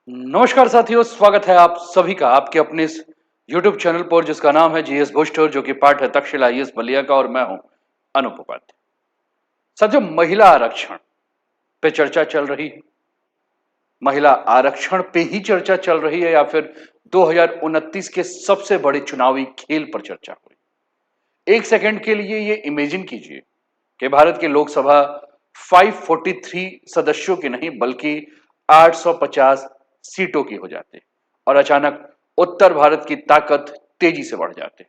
नमस्कार साथियों, स्वागत है आप सभी का आपके अपने इस YouTube चैनल पर जिसका नाम है जीएस बूस्टर, जो कि पार्ट है तक्षशिला आईएएस बलिया का। और मैं हूं अनूप उपाध्याय। साथियों, महिला आरक्षण पे चर्चा चल रही है। महिला आरक्षण पे ही चर्चा चल रही है या फिर 2029 के सबसे बड़े चुनावी खेल पर चर्चा हो रही है? एक सेकंड के लिए ये इमेजिन कीजिए कि भारत की लोकसभा 543 सदस्यों की नहीं बल्कि 850 सीटों की हो जाती है और अचानक उत्तर भारत की ताकत तेजी से बढ़ जाती है,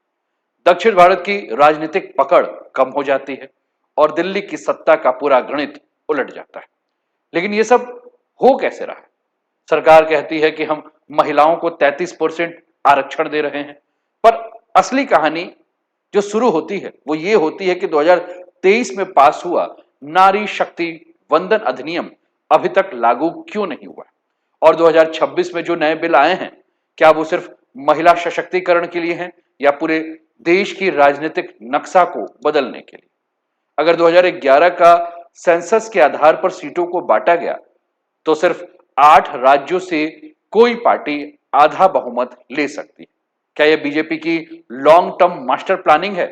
दक्षिण भारत की राजनीतिक पकड़ कम हो जाती है और दिल्ली की सत्ता का पूरा गणित उलट जाता है। लेकिन ये सब हो कैसे रहा है? सरकार कहती है कि हम महिलाओं को 33% आरक्षण दे रहे हैं, पर असली कहानी जो शुरू होती है वो ये होती है कि 2023 में पास हुआ नारी शक्ति वंदन अधिनियम अभी तक लागू क्यों नहीं हुआ, और 2026 में जो नए बिल आए हैं क्या वो सिर्फ महिला सशक्तिकरण के लिए हैं या पूरे देश की राजनीतिक नक्शा को बदलने के लिए? अगर 2011 का सेंसस के आधार पर सीटों को बांटा गया तो सिर्फ 8 राज्यों से कोई पार्टी आधा बहुमत ले सकती है। क्या यह बीजेपी की लॉन्ग टर्म मास्टर प्लानिंग है?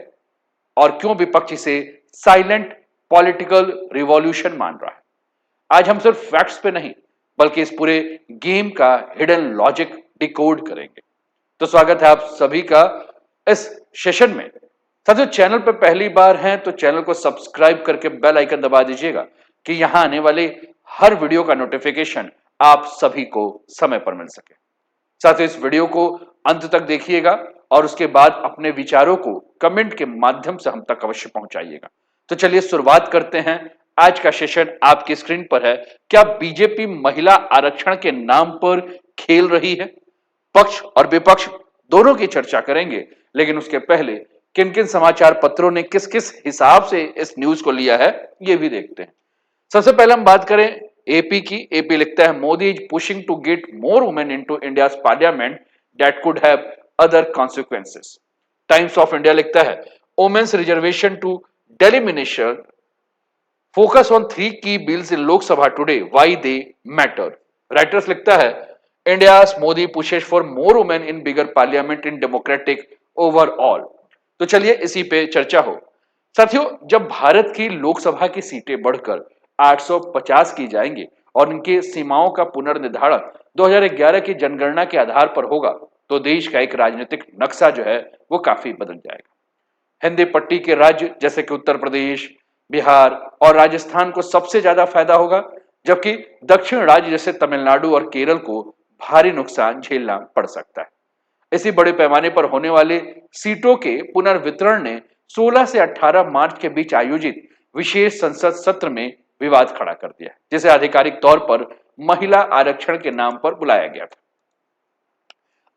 और क्यों विपक्ष इसे साइलेंट पॉलिटिकल रिवॉल्यूशन मान रहा है? आज हम सिर्फ फैक्ट्स पे नहीं बल्कि इस पूरे गेम का हिडन लॉजिक डिकोड करेंगे। तो स्वागत है आप सभी का इस सेशन में। साथियों, चैनल पर पहली बार हैं तो चैनल को सब्सक्राइब करके बेल आइकन दबा दीजिएगा कि यहां आने वाले हर वीडियो का नोटिफिकेशन आप सभी को समय पर मिल सके। साथियों, इस वीडियो को अंत तक देखिएगा और उसके बाद अपने विचारों को कमेंट के माध्यम से हम तक अवश्य पहुंचाइएगा। तो चलिए शुरुआत करते हैं। आज का सेशन आपकी स्क्रीन पर है। क्या बीजेपी महिला आरक्षण के नाम पर खेल रही है? पक्ष और विपक्ष दोनों की चर्चा करेंगे, लेकिन उसके पहले किन किन समाचार पत्रों ने किस किस हिसाब से इस न्यूज को लिया है ये भी देखते हैं। सबसे पहले हम बात करें एपी की। एपी लिखता है, Modi is pushing to get more women into India's parliament that could have other consequences. Times of India लिखता है, women's reservation to delimitation focus on 3 की bills in Lok Sabha today, why they matter. Reuters लिखता है, India's Modi pushes for more women in bigger parliament in democratic overall. तो चलिए इसी पे चर्चा हो। साथियों, जब भारत की लोकसभा की सीटें बढ़कर 850 की जाएंगी और इनकी सीमाओं का पुनर्निर्धारण 2011 की जनगणना के आधार पर होगा तो देश का एक राजनीतिक नक्शा जो है वो काफी बदल जाएगा। हिंदी पट्टी के राज्य जैसे कि उत्तर प्रदेश, बिहार और राजस्थान को सबसे ज्यादा फायदा होगा, जबकि दक्षिण राज्य जैसे तमिलनाडु और केरल को भारी नुकसान झेलना पड़ सकता है। इसी बड़े पैमाने पर होने वाले सीटों के पुनर्वितरण ने 16 से 18 मार्च के बीच आयोजित विशेष संसद सत्र में विवाद खड़ा कर दिया, जिसे आधिकारिक तौर पर महिला आरक्षण के नाम पर बुलाया गया था।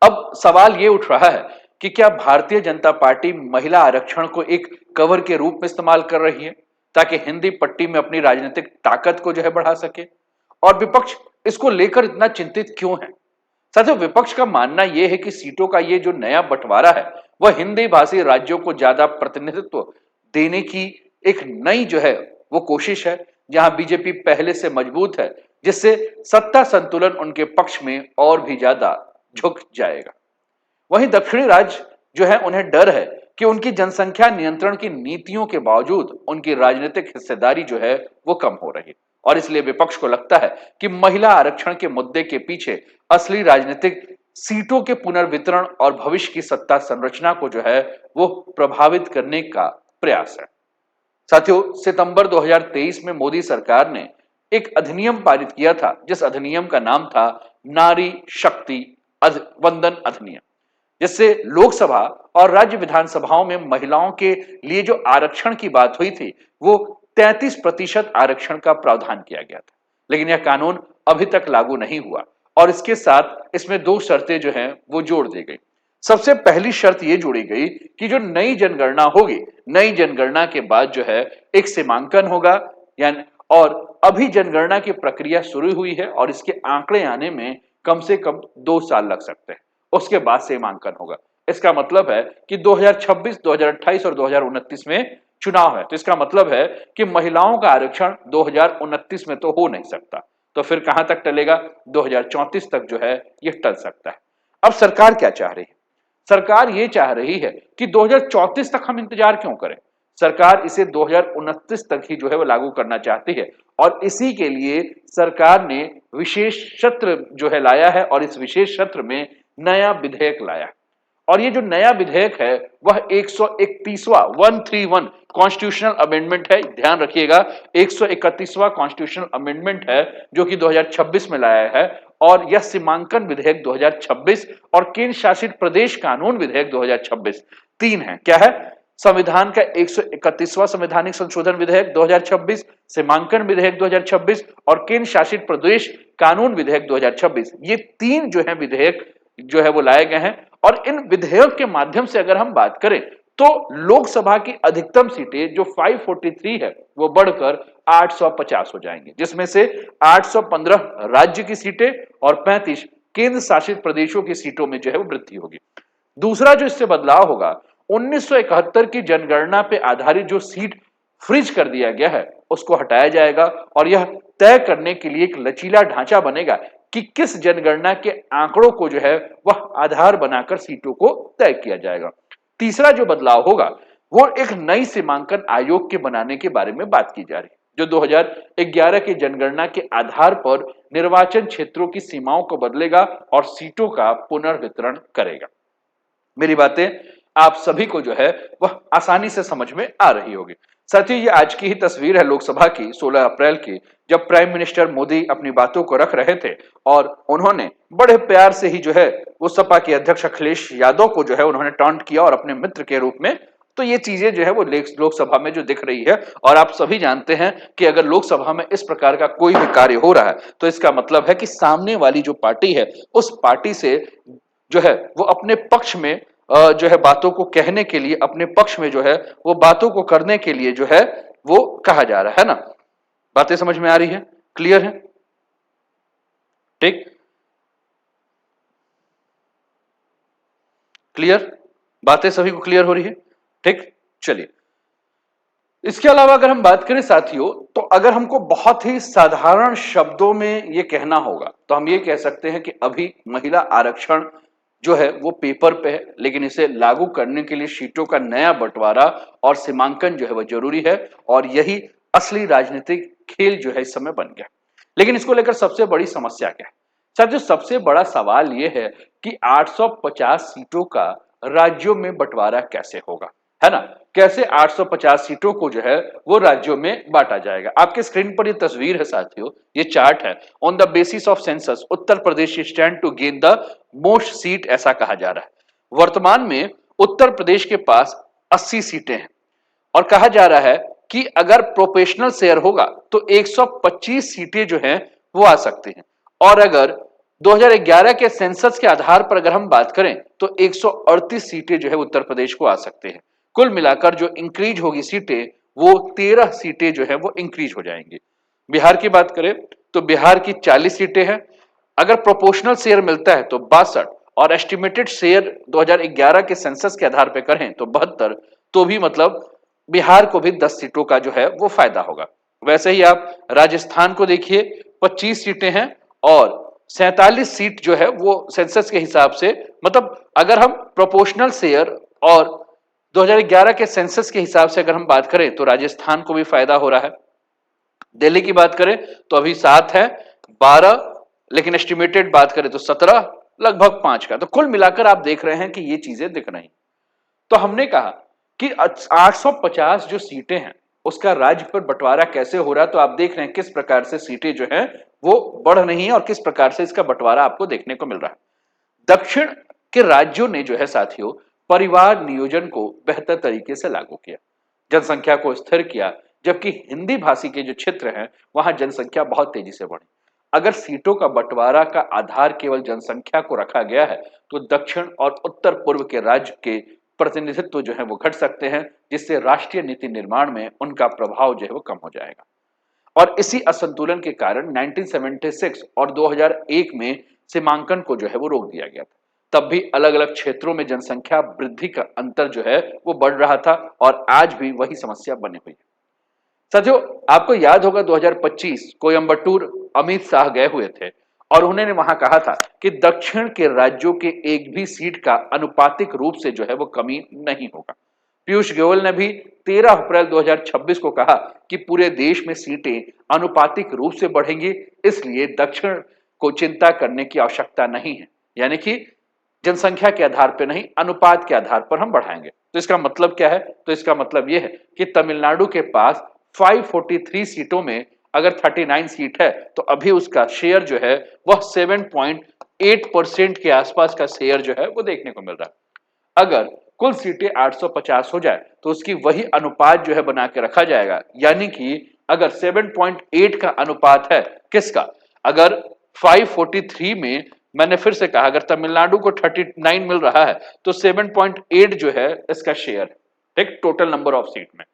अब सवाल ये उठ रहा है कि क्या भारतीय जनता पार्टी महिला आरक्षण को एक कवर के रूप में इस्तेमाल कर रही है ताकि हिंदी पट्टी में अपनी राजनीतिक ताकत को जो है बढ़ा सके, और विपक्ष इसको लेकर इतना चिंतित क्यों है? साथियों, विपक्ष का मानना यह है कि सीटों का ये जो नया बंटवारा है वह हिंदी भाषी राज्यों को ज्यादा प्रतिनिधित्व देने की एक नई जो है वो कोशिश है, जहां बीजेपी पहले से मजबूत है, जिससे सत्ता संतुलन उनके पक्ष में और भी ज्यादा झुक जाएगा। वहीं दक्षिणी राज्य जो है उन्हें डर है कि उनकी जनसंख्या नियंत्रण की नीतियों के बावजूद उनकी राजनीतिक हिस्सेदारी जो है वो कम हो रही है, और इसलिए विपक्ष को लगता है कि महिला आरक्षण के मुद्दे के पीछे असली राजनीतिक सीटों के पुनर्वितरण और भविष्य की सत्ता संरचना को जो है वो प्रभावित करने का प्रयास है। साथियों, सितंबर 2023 में मोदी सरकार ने एक अधिनियम पारित किया था, जिस अधिनियम का नाम था नारी शक्ति वंदन अधिनियम, जिससे लोकसभा और राज्य विधानसभाओं में महिलाओं के लिए जो आरक्षण की बात हुई थी वो 33% आरक्षण का प्रावधान किया गया था। लेकिन यह कानून अभी तक लागू नहीं हुआ और इसके साथ इसमें 2 शर्तें जो हैं वो जोड़ दी गई। सबसे पहली शर्त ये जोड़ी गई कि जो नई जनगणना होगी, नई जनगणना के बाद जो है एक सीमांकन होगा, यानी और अभी जनगणना की प्रक्रिया शुरू हुई है और इसके आंकड़े आने में कम से कम 2 साल लग सकते हैं, उसके बाद सीमांकन होगा। इसका मतलब है कि 2026, 2028 और 2029 में चुनाव है, तो इसका मतलब है कि महिलाओं का आरक्षण 2029 में तो हो नहीं सकता। तो फिर कहां तक टलेगा? 2034 तक जो है ये टल सकता है। अब सरकार क्या चाह रही है? सरकार ये चाह रही है कि 2034 तक हम इंतजार क्यों करें? सरकार इसे 2029 तक ही जो है वो लागू करना चाहती है और इसी के लिए सरकार ने विशेष सत्र जो है लाया है और इस विशेष सत्र में नया विधेयक लाया और ये जो नया विधेयक है वह 131वां 131 कॉन्स्टिट्यूशनल अमेंडमेंट है। ध्यान रखिएगा 131वां कॉन्स्टिट्यूशनल अमेंडमेंट है जो कि 2026 में लाया है और यह सीमांकन विधेयक 2026 और केंद्र शासित प्रदेश कानून विधेयक 2026 तीन है। क्या है? संविधान का 131वां संवैधानिक संशोधन विधेयक 2026, सीमांकन विधेयक 2026 और केंद्र शासित प्रदेश कानून विधेयक 2026। ये तीन जो है विधेयक जो है वो लाए गए हैं और इन विधेयक के माध्यम से अगर हम बात करें तो लोकसभा की अधिकतम सीटें जो 543 है वो बढ़कर 850 हो जाएंगे, जिसमें से 815 राज्य की सीटें और 35 केंद्र शासित प्रदेशों की सीटों में जो है वो वृद्धि होगी। दूसरा जो इससे बदलाव होगा 1971 की जनगणना पे आधारित जो सीट फ्रीज कर दिया गया है उसको हटाया जाएगा और यह तय करने के लिए एक लचीला ढांचा बनेगा कि किस जनगणना के आंकड़ों को जो है वह आधार बनाकर सीटों को तय किया जाएगा। तीसरा जो बदलाव होगा वो एक नई सीमांकन आयोग के बनाने के बारे में बात की जा रही है जो 2011 की जनगणना के आधार पर निर्वाचन क्षेत्रों की सीमाओं को बदलेगा और सीटों का पुनर्वितरण करेगा। मेरी बातें आप सभी को जो है वह आसानी से समझ में आ रही होगी। साथियों ये आज की ही तस्वीर है लोकसभा की 16 अप्रैल की, जब प्राइम मिनिस्टर मोदी अपनी बातों को रख रहे थे और उन्होंने बड़े प्यार से ही जो है वो सपा के अध्यक्ष अखिलेश यादव को जो है उन्होंने टॉन्ट किया और अपने मित्र के रूप में। तो ये चीजें जो है वो लोकसभा में जो दिख रही है और आप सभी जानते हैं कि अगर लोकसभा में इस प्रकार का कोई भी कार्य हो रहा है तो इसका मतलब है कि सामने वाली जो पार्टी है उस पार्टी से जो है वो अपने पक्ष में जो है बातों को कहने के लिए, अपने पक्ष में जो है वो बातों को करने के लिए जो है वो कहा जा रहा है ना। बातें समझ में आ रही है? क्लियर है? ठीक, क्लियर, बातें सभी को क्लियर हो रही है? ठीक, चलिए इसके अलावा अगर हम बात करें साथियों तो अगर हमको बहुत ही साधारण शब्दों में ये कहना होगा तो हम ये कह सकते हैं कि अभी महिला आरक्षण जो है वो पेपर पे है, लेकिन इसे लागू करने के लिए सीटों का नया बंटवारा और सीमांकन जो है वो जरूरी है और यही असली राजनीतिक खेल जो है इस समय बन गया। लेकिन इसको लेकर सबसे बड़ी समस्या क्या है साथियों? सबसे बड़ा सवाल यह है कि 850 सीटों का राज्यों में बंटवारा कैसे होगा, है ना? कैसे 850 सीटों को जो है वो राज्यों में बांटा जाएगा। आपके स्क्रीन पर ये तस्वीर है साथियों, ये चार्ट है। On the basis of census Uttar Pradesh stand to gain the most seat, ऐसा कहा जा रहा है। वर्तमान में उत्तर प्रदेश के पास 80 सीटें हैं और कहा जा रहा है कि अगर प्रोपोर्शनल शेयर होगा तो 125 सीटें जो हैं वो आ सकती हैं और अगर 2011 के सेंसस के आधार पर अगर हम बात करें तो 138 सीटें जो है उत्तर प्रदेश को आ सकते हैं। कुल मिलाकर जो इंक्रीज होगी सीटें वो 13 सीटें जो है वो इंक्रीज हो जाएंगी। बिहार की बात करें तो बिहार की 40 सीटें हैं, अगर प्रोपोर्शनल शेयर मिलता है तो 62 और एस्टिमेटेड शेयर 2011 के सेंसस के आधार पर करें तो 72, तो भी मतलब बिहार को भी 10 सीटों का जो है वो फायदा होगा। वैसे ही आप राजस्थान को देखिए 25 सीटें हैं और 47 सीट जो है वो सेंसस के हिसाब से, मतलब अगर हम प्रोपोर्शनल शेयर और 2011 के सेंसस के हिसाब से अगर हम बात करें तो राजस्थान को भी फायदा हो रहा है। दिल्ली की बात करें तो अभी 7 है, 12, लेकिन एस्टिमेटेड बात करें तो 17, लगभग 5 का। तो कुल मिलाकर आप देख रहे हैं कि ये चीजें दिख रही। तो हमने कहा कि 850 जो सीटें हैं उसका राज्य पर बंटवारा कैसे हो रहा है, तो आप देख रहे हैं किस प्रकार से सीटें जो हैं वो बढ़ रही हैं और किस प्रकार से इसका बंटवारा आपको देखने को मिल रहा है। दक्षिण के राज्यों ने जो है साथियों परिवार नियोजन को बेहतर तरीके से लागू किया, जनसंख्या को स्थिर किया, जबकि हिंदी भाषी के जो क्षेत्र हैं वहां जनसंख्या बहुत तेजी से बढ़ी। अगर सीटों का बंटवारा का आधार केवल जनसंख्या को रखा गया है तो दक्षिण और उत्तर पूर्व के राज्य के प्रतिनिधित्व जो है वो घट सकते हैं, जिससे राष्ट्रीय नीति निर्माण में उनका प्रभाव जो है वो कम हो जाएगा। और इसी असंतुलन के कारण 1976 और 2001 में सीमांकन को जो है वो रोक दिया गया था। तब भी अलग अलग क्षेत्रों में जनसंख्या वृद्धि का अंतर जो है वो बढ़ रहा था और आज भी वही समस्या बनी हुई है। साथियों आपको याद होगा 2025 कोयंबटूर अमित शाह गए हुए थे और उन्होंने वहां कहा था कि दक्षिण के राज्यों के एक भी सीट का अनुपातिक रूप से जो है वो कमी नहीं होगा। पीयूष गोयल ने भी 13 अप्रैल 2026 को कहा कि पूरे देश में सीटें अनुपातिक रूप से बढ़ेंगी, इसलिए दक्षिण को चिंता करने की आवश्यकता नहीं है। यानी कि जनसंख्या के आधार पर नहीं, अनुपात के आधार पर हम बढ़ाएंगे। तो इसका मतलब क्या है? तो इसका मतलब यह है कि तमिलनाडु के पास 543 सीटों में अगर 39 सीट है तो अभी उसका शेयर जो है वह 7.8% के आसपास का शेयर जो है वो देखने को मिल रहा है। अगर कुल सीटें 850 हो जाए तो उसकी वही अनुपात जो है बना के रखा जाएगा। यानी कि अगर 7.8 का अनुपात है किसका, अगर 543 में, मैंने फिर से कहा, अगर तमिलनाडु को 39 मिल रहा है तो 7.8 जो है इसका शेयर, ठीक, टोटल नंबर ऑफ सीट में।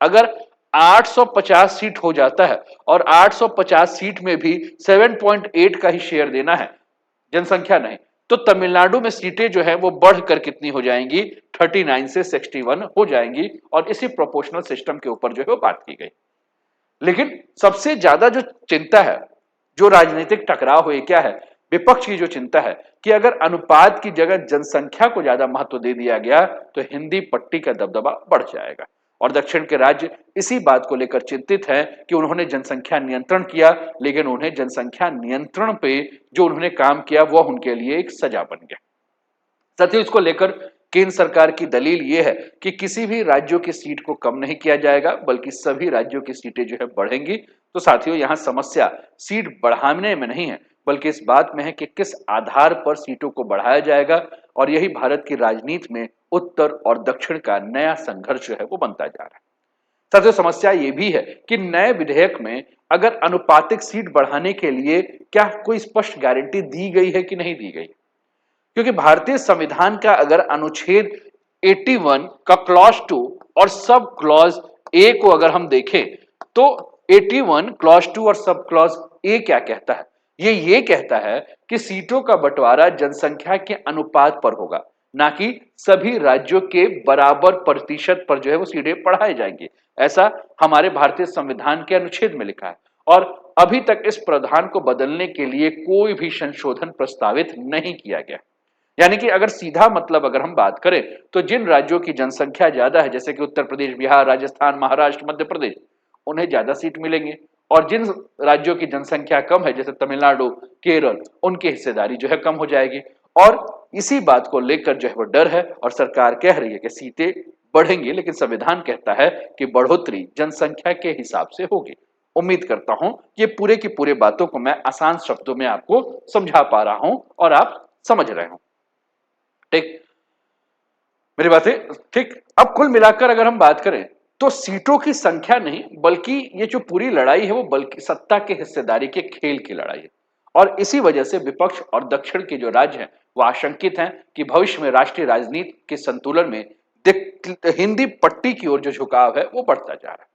अगर 850 सीट हो जाता है और 850 सीट में भी 7.8 का ही शेयर देना है, जनसंख्या नहीं, तो तमिलनाडु में सीटें जो है वो बढ़कर कितनी हो जाएंगी? 39 से 61 हो जाएंगी। और इसी प्रोपोर्शनल सिस्टम के ऊपर जो है वो बात की गई। लेकिन सबसे ज्यादा जो चिंता है, जो राजनीतिक टकराव हुए, क्या है? विपक्ष की जो चिंता है कि अगर अनुपात की जगह जनसंख्या को ज्यादा महत्व दे दिया गया तो हिंदी पट्टी का दबदबा बढ़ जाएगा। और दक्षिण के राज्य इसी बात को लेकर चिंतित हैं कि उन्होंने जनसंख्या नियंत्रण किया, लेकिन उन्हें जनसंख्या नियंत्रण पे जो उन्होंने काम किया वह उनके लिए एक सजा बन गया। साथियों, इसको लेकर केंद्र सरकार की दलील यह है कि किसी भी राज्यों की सीट को कम नहीं किया जाएगा, बल्कि सभी राज्यों की सीटें जो है बढ़ेंगी। तो साथियों, यहां समस्या सीट बढ़ाने में नहीं है, बल्कि इस बात में है कि किस आधार पर सीटों को बढ़ाया जाएगा। और यही भारत की राजनीति में उत्तर और दक्षिण का नया संघर्ष जो है वो बनता जा रहा है। साथियों, समस्या ये भी है कि नए विधेयक में अगर अनुपातिक सीट बढ़ाने के लिए क्या कोई स्पष्ट गारंटी दी गई है कि नहीं दी गई? क्योंकि भारतीय संविधान का अगर अनुच्छेद 81 का क्लॉज 2 और सब क्लॉज ए को अगर हम देखें तो 81 क्लॉज 2 और सब क्लॉज ए क्या कहता है? ये कहता है कि सीटों का बंटवारा जनसंख्या के अनुपात पर होगा, ना कि सभी राज्यों के बराबर प्रतिशत पर जो है वो सीटें बढ़ाई जाएंगी। ऐसा हमारे भारतीय संविधान के अनुच्छेद में लिखा है। और अभी तक इस प्रावधान को बदलने के लिए कोई भी संशोधन प्रस्तावित नहीं किया गया। यानी कि अगर सीधा मतलब अगर हम बात करें तो जिन राज्यों की जनसंख्या ज्यादा है, जैसे कि उत्तर प्रदेश, बिहार, राजस्थान, महाराष्ट्र, मध्य प्रदेश, उन्हें ज्यादा सीट मिलेंगे। और जिन राज्यों की जनसंख्या कम है, जैसे तमिलनाडु, केरल, उनकी हिस्सेदारी जो है कम हो जाएगी। और इसी बात को लेकर जो है वो डर है और सरकार कह रही है कि सीटें बढ़ेंगी, लेकिन संविधान कहता है कि बढ़ोतरी जनसंख्या के हिसाब से होगी। उम्मीद करता हूं ये पूरे की पूरे बातों को मैं आसान शब्दों में आपको समझा पा रहा हूं और आप समझ रहे हो। ठीक, मेरी बातें ठीक। अब कुल मिलाकर अगर हम बात करें तो सीटों की संख्या नहीं, बल्कि ये जो पूरी लड़ाई है वो बल्कि सत्ता के हिस्सेदारी के खेल की लड़ाई है। और इसी वजह से विपक्ष और दक्षिण के जो राज्य हैं वो आशंकित हैं कि भविष्य में राष्ट्रीय राजनीति के संतुलन में हिंदी पट्टी की ओर जो झुकाव है वो बढ़ता जा रहा है।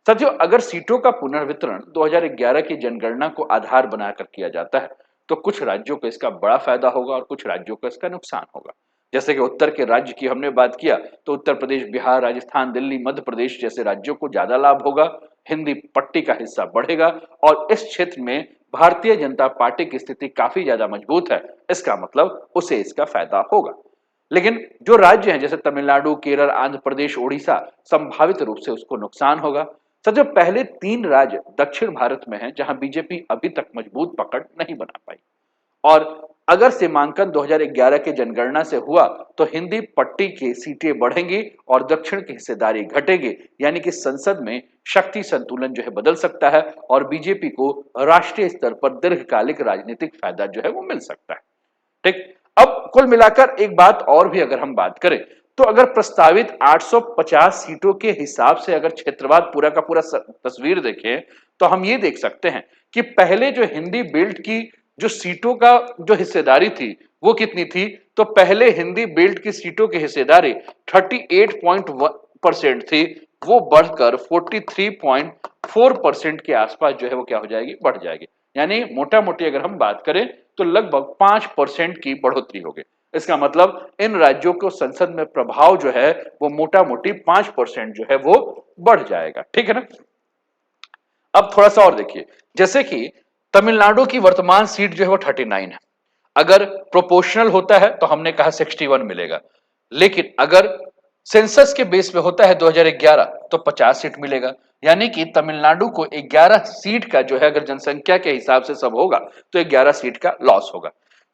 साथियों, अगर सीटों का पुनर्वितरण 2011 की जनगणना को आधार बनाकर किया जाता है तो कुछ राज्यों को इसका बड़ा फायदा होगा और कुछ राज्यों को इसका नुकसान होगा। जैसे कि उत्तर के राज्य की हमने बात किया तो उत्तर प्रदेश, बिहार, राजस्थान, दिल्ली, मध्य प्रदेश जैसे राज्यों को ज्यादा लाभ होगा, हिंदी पट्टी का हिस्सा बढ़ेगा और इस क्षेत्र में भारतीय जनता पार्टी की स्थिति काफी ज्यादा मजबूत है, इसका मतलब उसे इसका फायदा होगा। लेकिन जो राज्य हैं जैसे तमिलनाडु, केरल, आंध्र प्रदेश, ओडिशा, संभावित रूप से उसको नुकसान होगा। सर, पहले 3 राज्य दक्षिण भारत में हैं जहां बीजेपी अभी तक मजबूत पकड़ नहीं बना पाई। और अगर सीमांकन 2011 के जनगणना से हुआ तो हिंदी पट्टी की सीटें बढ़ेंगी और दक्षिण की हिस्सेदारी घटेगी। यानी कि संसद में शक्ति संतुलन जो है बदल सकता है और बीजेपी को राष्ट्रीय स्तर पर दीर्घकालिक राजनीतिक फायदा जो है वो मिल सकता है। ठीक, अब कुल मिलाकर एक बात और भी अगर हम बात करें तो अगर प्रस्तावित 850 सीटों के हिसाब से अगर क्षेत्रवाद पूरा का पूरा तस्वीर देखें तो हम ये देख सकते हैं कि पहले जो हिंदी बेल्ट की जो सीटों का जो हिस्सेदारी थी वो कितनी थी? तो पहले हिंदी बेल्ट की सीटों की हिस्सेदारी 38.1% थी, वो बढ़कर 43.4% के आसपास जो है वो क्या हो जाएगी? बढ़ जाएगी। यानी मोटा मोटी अगर हम बात करें तो लगभग 5% की बढ़ोतरी होगी। इसका मतलब इन राज्यों को संसद में प्रभाव जो है वो मोटा मोटी 5% जो है वो बढ़ जाएगा। ठीक है ना? अब थोड़ा सा और देखिए, जैसे कि तमिलनाडु की वर्तमान सीट जो है वो 39 है। अगर प्रोपोर्शनल होता है तो हमने कहा 61 मिलेगा, लेकिन अगर सेंसस के बेस पे होता है 2011 तो 50 सीट मिलेगा। यानी कि तमिलनाडु को 11 सीट का जो है, अगर जनसंख्या के हिसाब से सब होगा तो 11 सीट का लॉस होगा।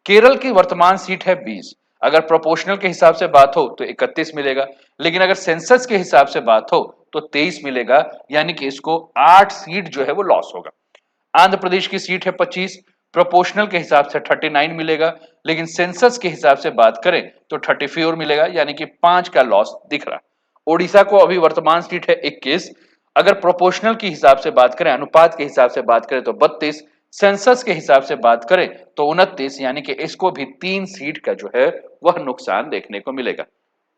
केरल की वर्तमान सीट है 20, अगर प्रोपोर्शनल के हिसाब से बात हो तो 31 मिलेगा, लेकिन अगर सेंसस के हिसाब से बात हो तो 23 मिलेगा। यानी कि इसको 8 सीट जो है वो लॉस होगा। आंध्र प्रदेश की सीट है 25, प्रोपोर्शनल के हिसाब से 39 मिलेगा, लेकिन सेंसस के हिसाब से बात करें तो 34 मिलेगा, यानी कि 5 का लॉस दिख रहा। ओडिशा को अभी वर्तमान सीट है 21, अगर प्रोपोर्शनल के हिसाब से बात करें, अनुपात के हिसाब से बात करें तो 32, सेंसस के हिसाब से बात करें तो 29, यानी कि इसको भी 3 सीट का जो है वह नुकसान देखने को मिलेगा।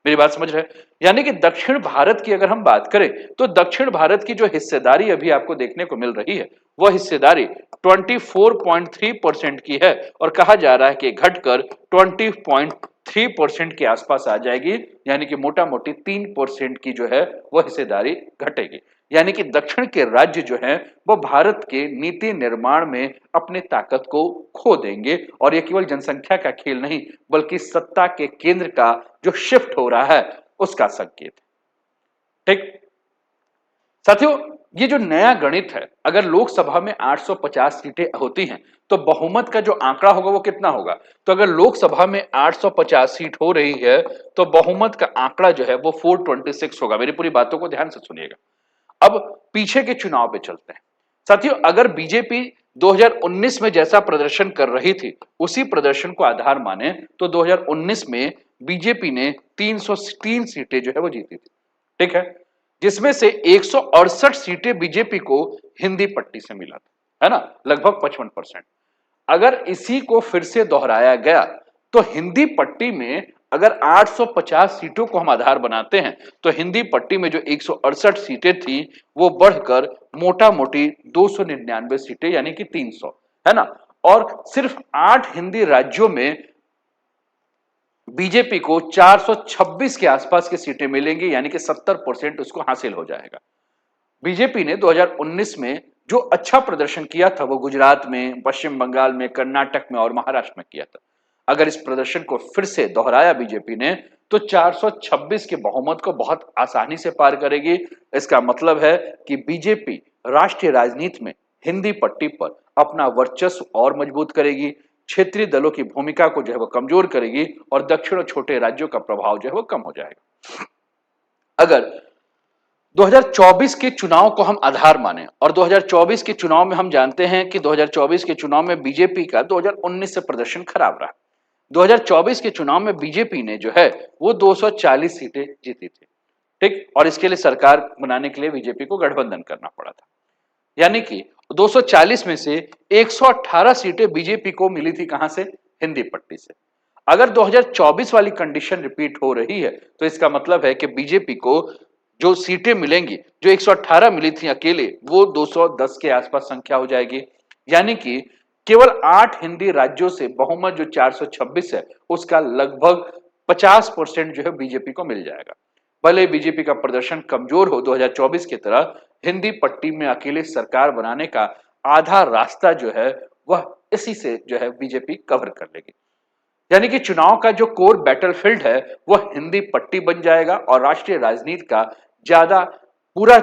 मेरी बात समझ रहे हैं? यानी कि दक्षिण भारत की अगर हम बात करें तो दक्षिण भारत की जो हिस्सेदारी अभी आपको देखने को मिल रही है वह हिस्सेदारी 24.3% की है, और कहा जा रहा है कि घटकर 20.3% के आसपास आ जाएगी। यानी कि मोटा मोटी 3% की जो है वह हिस्सेदारी घटेगी। यानी कि दक्षिण के राज्य जो हैं वो भारत के नीति निर्माण में अपनी ताकत को खो देंगे, और ये केवल जनसंख्या का खेल नहीं बल्कि सत्ता के केंद्र का जो शिफ्ट हो रहा है उसका संकेत। ठीक साथियों, ये जो नया गणित है, अगर लोकसभा में 850 सीटें होती हैं तो बहुमत का जो आंकड़ा होगा वो कितना होगा? तो अगर लोकसभा में 850 सीट हो रही है तो बहुमत का आंकड़ा जो है वो 426 होगा। मेरी पूरी बातों को ध्यान से सुनिएगा। अब पीछे के चुनाव पे चलते हैं। साथियों, अगर बीजेपी 2019 में जैसा प्रदर्शन कर रही थी उसी प्रदर्शन को आधार माने तो 2019 में बीजेपी ने 303 सीटें जो है वो जीती थी। ठीक है, जिसमें से 168 सीटें बीजेपी को हिंदी पट्टी से मिला था, है ना, लगभग 55%। अगर इसी को फिर से दोहराया गया तो हिंदी पट्टी में अगर 850 सीटों को हम आधार बनाते हैं तो हिंदी पट्टी में जो 168 सीटें थी वो बढ़कर मोटा मोटी 299 सीटें, यानी कि 300, है ना। और सिर्फ 8 हिंदी राज्यों में बीजेपी को 426 के आसपास की सीटें मिलेंगी, यानी कि 70% उसको हासिल हो जाएगा। बीजेपी ने 2019 में जो अच्छा प्रदर्शन किया था वो गुजरात में, पश्चिम बंगाल में, कर्नाटक में और महाराष्ट्र में किया था। अगर इस प्रदर्शन को फिर से दोहराया बीजेपी ने तो 426 के बहुमत को बहुत आसानी से पार करेगी। इसका मतलब है कि बीजेपी राष्ट्रीय राजनीति में हिंदी पट्टी पर अपना वर्चस्व और मजबूत करेगी, क्षेत्रीय दलों की भूमिका को जो है वो कमजोर करेगी, और दक्षिण और छोटे राज्यों का प्रभाव जो है वो कम हो जाएगा। अगर 2024 के चुनाव को हम आधार माने, और 2024 के चुनाव में हम जानते हैं कि 2024 के चुनाव में बीजेपी का 2019 से प्रदर्शन खराब रहा। 2024 के चुनाव में बीजेपी ने जो है वो 240 सीटें जीती थी। ठीक, और इसके लिए सरकार बनाने के लिए बीजेपी को गठबंधन करना पड़ा था। यानी कि 240 में से 118 सीटें बीजेपी को मिली थी, कहां से? हिंदी पट्टी से। अगर 2024 वाली कंडीशन रिपीट हो रही है तो इसका मतलब है कि बीजेपी को जो सीटें मिलेंगी, जो 118 मिली थी अकेले, वो 210 के आसपास संख्या हो जाएगी। यानी कि केवल 8 हिंदी राज्यों से बहुमत जो 426 है उसका लगभग 50% जो है बीजेपी को मिल जाएगा। भले बीजेपी का प्रदर्शन कमजोर हो 2024 की तरह, हिंदी पट्टी में अकेले सरकार बनाने का आधा रास्ता जो है वह इसी से जो है बीजेपी कवर कर लेगी। यानी कि चुनाव का जो कोर बैटलफील्ड है वह हिंदी पट्टी बन जाएगा, और राष्ट्रीय राजनीति का ज्यादा पूरा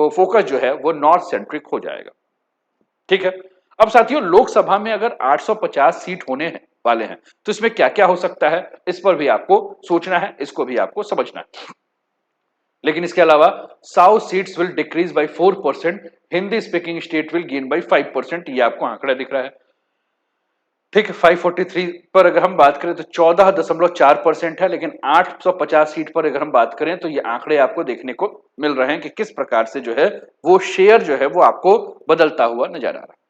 फोकस जो है वो नॉर्थ सेंट्रिक हो जाएगा। ठीक है, अब साथियों, लोकसभा में अगर 850 सीट होने हैं वाले हैं तो इसमें क्या क्या हो सकता है, इस पर भी आपको सोचना है, इसको भी आपको समझना है। लेकिन इसके अलावा south seats will decrease by 4%, Hindi speaking state will gain by 5%, ये आपको आंकड़ा दिख रहा है। ठीक है, 543 पर अगर हम बात करें तो 14.4% है, लेकिन 850 सीट पर अगर हम बात करें तो ये आंकड़े आपको देखने को मिल रहे हैं कि किस प्रकार से जो है वो शेयर जो है वो आपको बदलता हुआ नजर आ रहा है।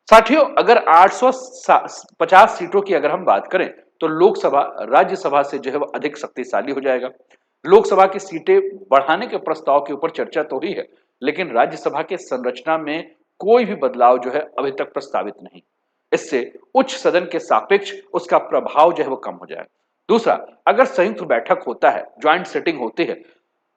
साथियों, अगर 850 सीटों की अगर हम बात करें तो लोकसभा राज्यसभा से जो है वो अधिक शक्तिशाली हो जाएगा। लोकसभा की सीटें बढ़ाने के प्रस्ताव के ऊपर चर्चा तो हुई है, लेकिन राज्यसभा के संरचना में कोई भी बदलाव जो है अभी तक प्रस्तावित नहीं। इससे उच्च सदन के सापेक्ष उसका प्रभाव जो है वो कम हो जाए। दूसरा, अगर संयुक्त बैठक होता है, ज्वाइंट सेटिंग होती है,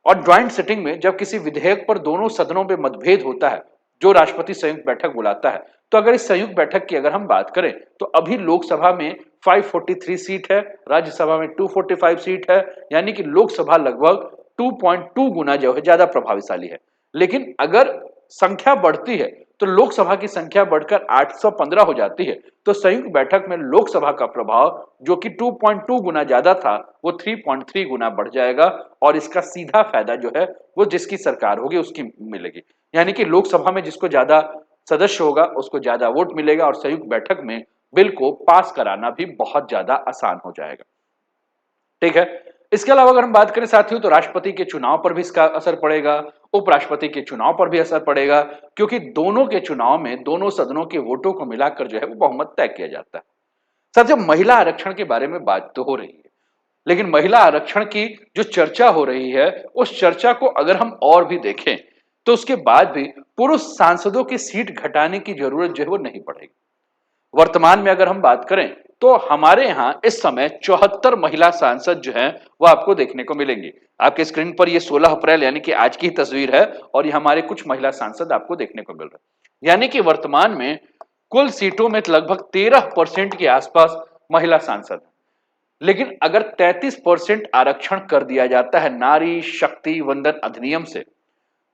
और ज्वाइंट सेटिंग में जब किसी विधेयक पर दोनों सदनों में मतभेद होता है, जो राष्ट्रपति संयुक्त बैठक बुलाता है, तो अगर इस संयुक्त बैठक की अगर हम बात करें तो अभी लोकसभा में 543 सीट है, राज्यसभा में 245 सीट है, यानी कि लोकसभा लगभग 2.2 गुना जो है ज्यादा प्रभावशाली है। लेकिन अगर संख्या बढ़ती है तो लोकसभा की संख्या बढ़कर 815 हो जाती है, तो संयुक्त बैठक में लोकसभा का प्रभाव जो कि 2.2 गुना ज्यादा था वो 3.3 गुना बढ़ जाएगा और इसका सीधा फायदा जो है वो जिसकी सरकार होगी उसकी मिलेगी। यानी कि लोकसभा में जिसको ज्यादा सदस्य होगा उसको ज्यादा वोट मिलेगा और संयुक्त बैठक में बिल को पास कराना भी बहुत ज्यादा आसान हो जाएगा। ठीक है, इसके अलावा अगर हम बात करें साथियों तो राष्ट्रपति के चुनाव पर भी इसका असर पड़ेगा, उपराष्ट्रपति के चुनाव पर भी असर पड़ेगा, क्योंकि दोनों के चुनाव में दोनों सदनों के वोटों को मिलाकर जो है वो बहुमत तय किया जाता है। साथियों, महिला आरक्षण के बारे में बात तो हो रही है, लेकिन महिला आरक्षण की जो चर्चा हो रही है उस चर्चा को अगर हम और भी देखें तो उसके बाद भी पुरुष सांसदों की सीट घटाने की जरूरत जो है वो नहीं पड़ेगी। वर्तमान में अगर हम बात करें तो हमारे यहाँ इस समय 74 महिला सांसद जो हैं वो आपको देखने को मिलेंगी। आपके स्क्रीन पर ये 16 अप्रैल यानी कि आज की ही तस्वीर है और ये हमारे कुछ महिला सांसद आपको देखने को मिल रहे हैं। यानी कि वर्तमान में कुल सीटों में लगभग 13% के आसपास महिला सांसद हैं। लेकिन अगर 33% आरक्षण कर दिया जाता है नारी शक्ति वंदन अधिनियम से,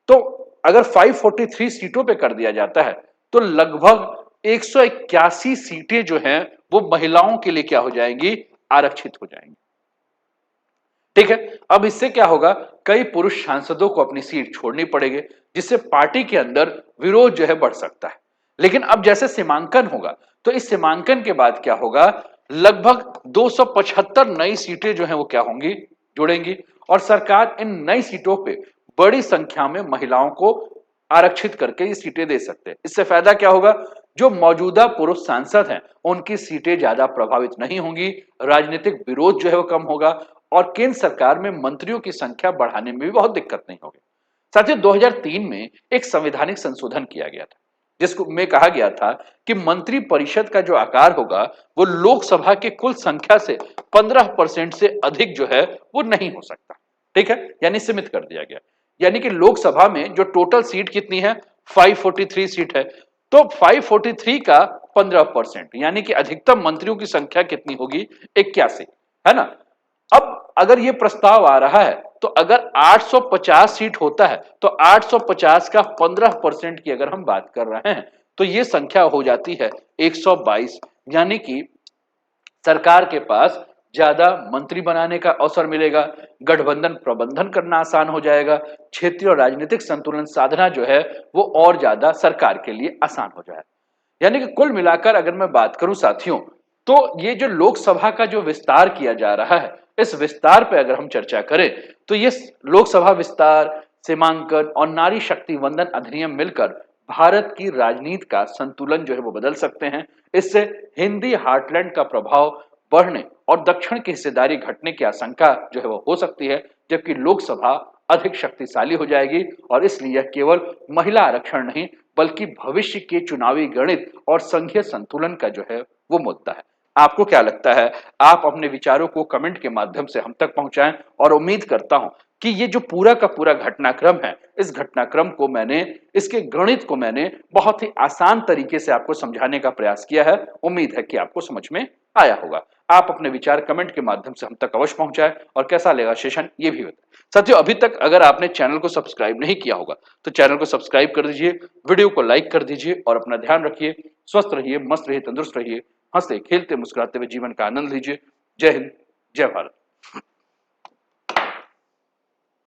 तो अगर 543 सीटों पे कर दिया जाता है तो लगभग 181 सीटें जो हैं वो महिलाओं के लिए क्या हो जाएंगी, आरक्षित हो जाएंगी। ठीक है, अब इससे क्या होगा, कई पुरुष सांसदों को अपनी सीट छोड़नी पड़ेगी जिससे पार्टी के अंदर विरोध जो है बढ़ सकता है। लेकिन अब जैसे सीमांकन होगा तो इस सीमांकन के बाद क्या होगा, लगभग 275 नई सीटें जो है वो क्या होंगी, जुड़ेंगी और सरकार इन नई सीटों पे बड़ी संख्या में महिलाओं को आरक्षित करके ये सीटें दे सकते हैं। इससे फायदा क्या होगा, जो मौजूदा पुरुष सांसद हैं उनकी सीटें ज्यादा प्रभावित नहीं होंगी, राजनीतिक विरोध जो है वो कम होगा और केंद्र सरकार में मंत्रियों की संख्या बढ़ाने में भी बहुत दिक्कत नहीं होगी। साथियों, 2003 में एक संवैधानिक संशोधन किया गया था जिसको में कहा गया था कि मंत्री परिषद का जो आकार होगा वो लोकसभा के कुल संख्या से 15% से अधिक जो है वो नहीं हो सकता। ठीक है, यानी सीमित कर दिया गया। यानी कि लोकसभा में जो टोटल सीट कितनी है, 543 सीट है, तो 543 का 15% यानी कि अधिकतम मंत्रियों की संख्या कितनी होगी, 81, है ना। अब अगर ये प्रस्ताव आ रहा है तो अगर 850 सीट होता है तो 850 का 15% की अगर हम बात कर रहे हैं तो ये संख्या हो जाती है 122, यानी कि सरकार के पास ज्यादा मंत्री बनाने का अवसर मिलेगा, गठबंधन प्रबंधन करना आसान हो जाएगा, क्षेत्रीय और राजनीतिक संतुलन साधना जो है वो और ज्यादा सरकार के लिए आसान हो जाएगा। यानी कि कुल मिलाकर अगर मैं बात करूं साथियों तो ये जो लोकसभा का जो विस्तार किया जा रहा है इस विस्तार पे अगर हम चर्चा करें तो ये लोकसभा विस्तार, सीमांकन और नारी शक्ति वंदन अधिनियम मिलकर भारत की राजनीति का संतुलन जो है वो बदल सकते हैं। इससे हिंदी हार्टलैंड का प्रभाव बढ़ने और दक्षिण की हिस्सेदारी घटने की आशंका जो है वो हो सकती है, जबकि लोकसभा अधिक शक्तिशाली हो जाएगी और इसलिए यह केवल महिला आरक्षण नहीं बल्कि भविष्य के चुनावी गणित और संघीय संतुलन का जो है वो मुद्दा है। आपको क्या लगता है, आप अपने विचारों को कमेंट के माध्यम से हम तक पहुंचाएं और उम्मीद करता हूं कि ये जो पूरा का पूरा घटनाक्रम है इस घटनाक्रम को मैंने, इसके गणित को मैंने बहुत ही आसान तरीके से आपको समझाने का प्रयास किया है। उम्मीद है कि आपको समझ में आया होगा। आप अपने विचार कमेंट के माध्यम से हम तक अवश्य पहुंचाएं और कैसा लगा सेशन ये भी बताएं। साथियों, अभी तक अगर आपने चैनल को सब्सक्राइब नहीं किया होगा तो चैनल को सब्सक्राइब कर दीजिए, वीडियो को लाइक कर दीजिए और अपना ध्यान रखिए, स्वस्थ रहिए, मस्त रहिए, तंदुरुस्त रहिए, हंसते खेलते मुस्कुराते हुए जीवन का आनंद लीजिए। जय हिंद, जय भारत।